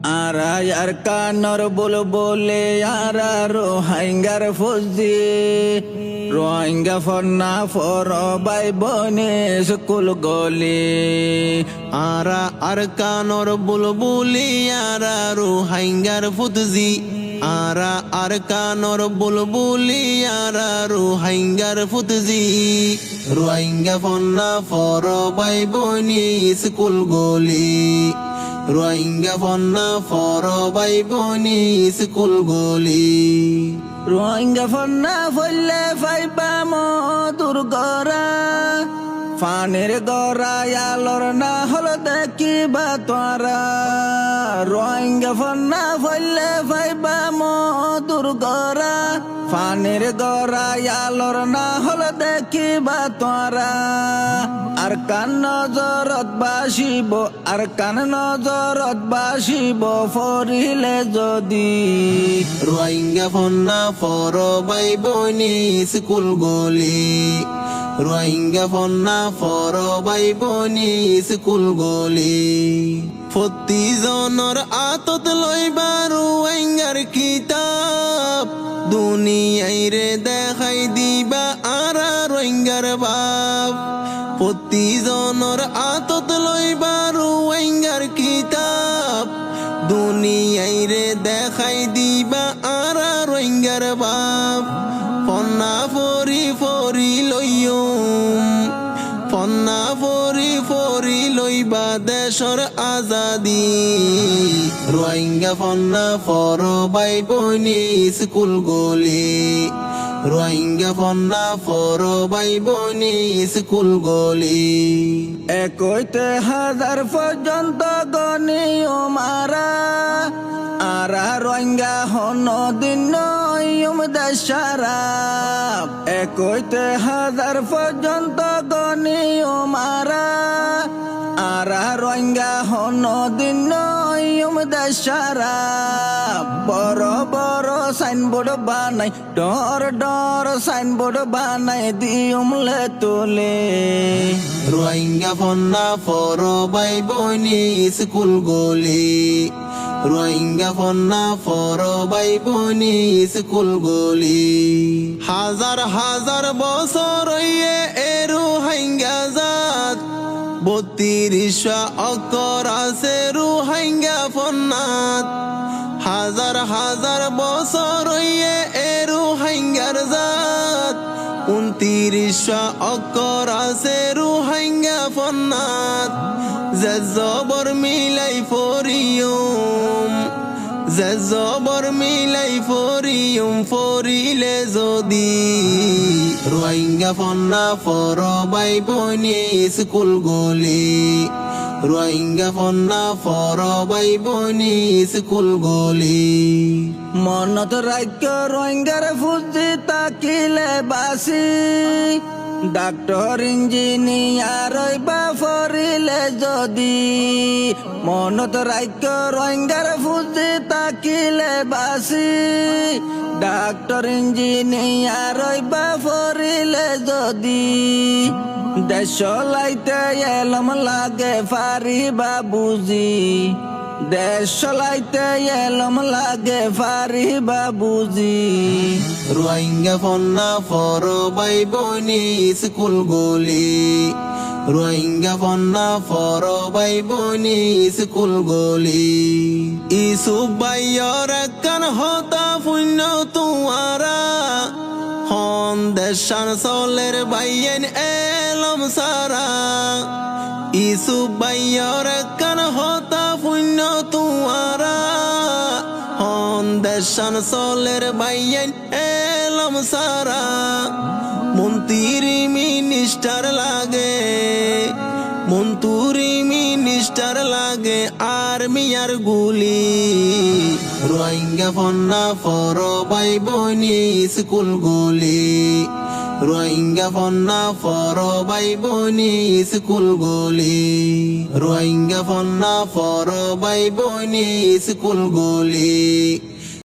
আর কানর বলে রোহাইঙ্গার ফৌজি Rohingya ফন্না for by বনে school গলি আর কানর বুলবুলি রোহাইঙ্গার ফুতজি আর কানর বুলবুলি রোহাইঙ্গার ফুতজি রোহিঙ্গা ফন্না ফর বাই বনি স্কুল গলি রোহিঙ্গা ফন্না ফর বাই বনি স্কুল গলি রোহিঙ্গা ফন্না ফলে ফাইবা মধুর গরা ফানের গরা আলোর না হলো দেখিবা তোরা রোহিঙ্গা ফন্না ফলে ফাইবা মধুর গরা ফানের গরা আলোর না হলো দেখিবা তোরা আর কান নজরত বাসিব আর কান নজরত বাসিব ফরিলে যদি রোহিঙ্গা ফন্না ফর বাই বনি স্কুল গলি রোহিঙ্গা ফন্না ফর বাই বনি স্কুল গলি প্রতিজনৰ আতত লইবা রোহিঙ্গার কিতাব দুনিয়াইরে দেখাই দিবা রোহিঙ্গার বাপ প্রতিজনৰ আতত লইবা রোহিঙ্গার কিতাব দুনিয়াইরে দেখাই দিবা রোহিঙ্গার বাপ ফন্না ফরি ফরি লইয়ুম ফন্না ফরি ফরি লইবা দেশর আজাদি রোহিঙ্গা ফন্না ফর বাই বনি স্কুল গলি রোহিঙ্গা ফন্না ফর বাই বনি স্কুল গলি 21,000 পর্যন্ত গনিও মারা রোহিঙ্গা হন দিন দেশারা 21,000 পর্যন্ত গনিও মারা রোহিঙ্গা হন দিন দেশারা বড় বড় সাইনবোর্ড বানাই ডর ডর সাইনবোর্ড বানাই দিউমলে তোলে রোহিঙ্গা ফন্না ফর বাই বনি স্কুল গলি রোহিঙ্গা ফন্না ফর বাই বনি স্কুল গলি হাজার হাজার বছর রোহিঙ্গা জাত 32 অক্ষর আছে রোহিঙ্গা ফন্নাত হাজার হাজার বছর রোহিঙ্গার জাত 29 অক্ষর আছে রোহিঙ্গা ফন্নাত যে জবর মিলাই ফরিয়ুম যে জবর মিলাই ফরিয়ুম ফরিলে যদি রোহিঙ্গা ফন্না ফর বাই বনি স্কুল গলি রোহিঙ্গা ফন্না ফর বাই বনি স্কুল গলি মনত রাজ্য রোহিঙ্গার ফুজি তাকিলে বাসি ডাক্তার ইঞ্জিনিয়ার বা ফরিলে যদি মনত রাজ্য রোহিঙ্গার ফুজি তাকিলে বাসি ডাক্তার ইঞ্জিনিয়ার বা ফরিলে যদি দেশ লাইতে এলম লাগে ফারিবা বুঝি দেশ চলাইতে এলম লাগে ফারিবা বুঝি রোহিঙ্গা ফন্না ফর বাই বনি স্কুল গলি রোহিঙ্গা ফন্না ফর বাই বনি স্কুল গলি ইসুফ ভাইয়র কান হতা পুণ্য তুয়ারা হন দেশান চলের বাইয়েন এলম সারা ইসুফ ভাইয়র কান হতা পুণ্য তুয়ারা হন দেশান চলের বাইয়েন এলম সারা মন্ত্রী মিনিস্টার লাগে মন্ত্রী মিনিস্টার লাগে আর্মি আর গুলি রোহিঙ্গা ফন্না ফর বাই বনি স্কুল গলি রোহিঙ্গা ফন্না ফর বাই বনি স্কুল গলি রোহিঙ্গা ফন্না ফর বাই বনি স্কুল গলি